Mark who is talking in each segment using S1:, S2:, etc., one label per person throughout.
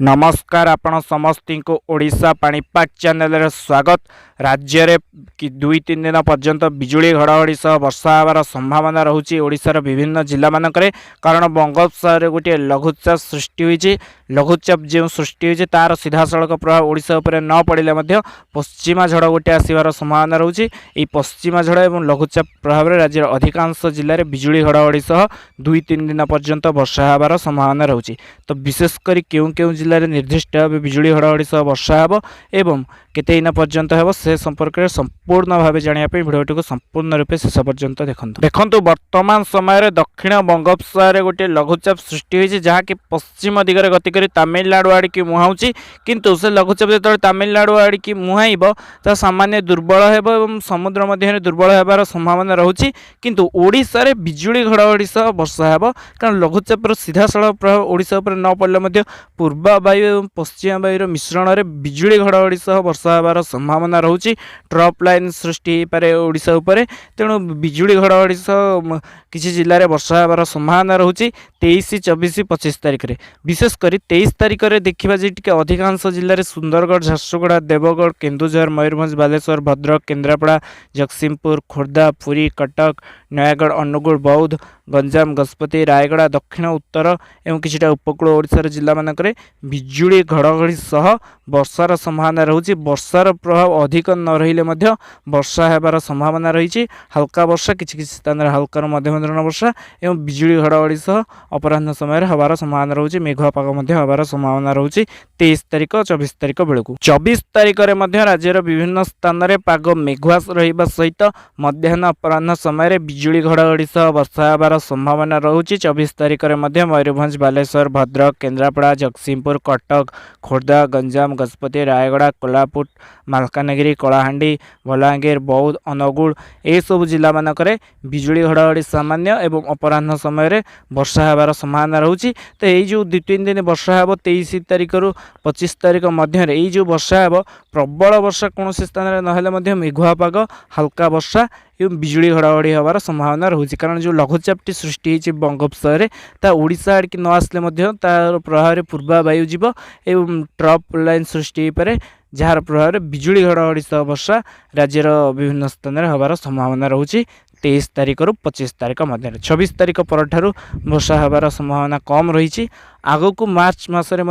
S1: नमस्कार आपण समस्ती को ओडिशा पाणीपाग चैनल स्वागत। राज्य रे कि 2-3 दिन पर्यंत बिजुली घड़घड़ी सह वर्षा होवार संभावना रहुछि ओडिशार विभिन्न जिला मानकरे, कारण बंगोपसागर गोटे लघुचाप सृष्टि होइछि। लघुचाप जो सृष्टि होइछि तार सीधा सड़क प्रभाव ओडिशा उपरे न पड़िले मध्य पश्चिमा झड़ गोटे आसीबार संभावना रहुछि। एई पश्चिमा झड़ एवं लघुचाप प्रभाव रे राज्यर अधिकांश जिले में बिजुली घड़घड़ी सह 2-3 दिन पर्यंत वर्षा होवार संभावना रहुछि। तो विशेषकर केउं केउं जिले में निर्दिष्ट भाव बिजुली घड़घड़ी सह वर्षा होब एवं केते दिन पर्यंत होब से संपर्क में संपूर्ण भाव जानिया भिडियोटी को संपूर्ण रूपे शेष पर्यंत देखंतु। वर्तमान समय दक्षिण बंगोपसागर गोटे लघुचाप सृष्टि होइछि जहाँकि पश्चिम दिगरे गति करी तमिलनाडु आड़िकी मुहाउछि, किंतु से लघुचाप जो तमिलनाडु आड़िकी मुहाइब ता सामान्य दुर्बल हेबो एवं समुद्र मध्य दुर्बल हेबार संभावना रहुछि। किंतु ओडिशा रे बिजुली घड़घड़ी सह वर्षा हेबो, कारण लघुचापर सीधा सड़क प्रभाव ओडिशा उपर न पड़ले मध्य पूर्वा वायु एवं पश्चिम वायुर मिश्रण रे बिजुली घड़घड़ी सह वर्षा हेबार संभावना रहुछि। ट्रप लाइन सृष्टि हो पारे ओडिशा उपरे, तेणु बिजुली घड़घड़ी सह किसी जिले में वर्षा होबार संभावना रहुछि 23, 24, 25 तारिख में। विशेषकर 23 तारिख में देखा जी अधिकांश जिले में सुंदरगढ़, झारसुगुड़ा, देवगढ़, केन्दुझर, मयूरभंज, बालेश्वर, भद्रक, केन्द्रापड़ा, जगतसिंहपुर, खोर्धा, पुरी, कटक, नयागढ़, अनुगुल, बौद्ध, गंजाम, गजपति, रायगड़ा, दक्षिण उत्तर एवं किछिटा उपकूल ओडिशार जिला मानक बिजुली घड़घड़ी सह वर्षार संभावना रहुछि। वर्षार प्रभाव अधिक न रहिले मध्य वर्षा हेबार संभावना रही। हल्का वर्षा किछि स्थान हल्का मध्यम धरण वर्षा एवं बिजुली घड़घड़ी सह अपराह्न समय हबार संभावना रहुछि। मेघुआ पाग मध्य हबार संभावना रहुछि 23 तारिख 24 तारिख बेलू। 24 तारिख में मध्य राज्यर विभिन्न स्थान में पाग मेघुआ रहिबा सहित मध्याह्न अपराह्न समय बिजुली घड़घड़ी सह वर्षा हेबार संभावना रहुछि। 24 तारिख में मध्य मयूरभंज, बालेश्वर, भद्रक, केन्द्रापड़ा, जगतसिंहपुर, कटक, खोर्धा, गंजाम, गजपति, रायगड़ा, कोल्हापुर, मालकानगिरी, कलाहांडी, बलांगीर, बौद्ध, अनुगुल ए सब जिला मानक बिजुली घड़घड़ी सामान्य एवं अपराह्न समय वर्षा हेबार संभावना रहुछि। तो यही जो 2-3 दिन वर्षा हेब 23 तारिख रु 25 तारिख मध्य यही जो वर्षा हेब प्रबल वर्षा कौन स्थान ना मेघुआ पाग, हल्का वर्षा एवं बिजुली घड़घड़ी हबार संभावना रहुछि। कारण जो लघुचापटी सृष्टि होइछि बंगोपसागर ता ओडिशा आड़की न आसले तार प्रभाव पूर्वा वायु जीव एवं ट्रप लाइन सृष्टि हो पारे, जार प्रभाव बिजुली घड़घड़ी सह वर्षा राज्यर विभिन्न स्थान में हबार संभावना रहुछि 23 तारिख रु 25 तारिख मध्य। 26 तारिख पर वर्षा हबार संभावना कम रही। आगो को मार्च मसरे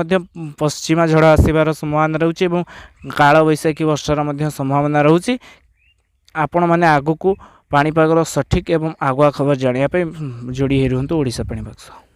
S1: पश्चिमा झड़ आसबार संभावना रहुछि एवं काल बैशाखी वर्षार संभावना रहुछि। आपण माने आगो को पाणीपागर सठिक एवं आगुआ खबर जानिया पे जोड़ी रुहतु ओडिशा पाणीपाग।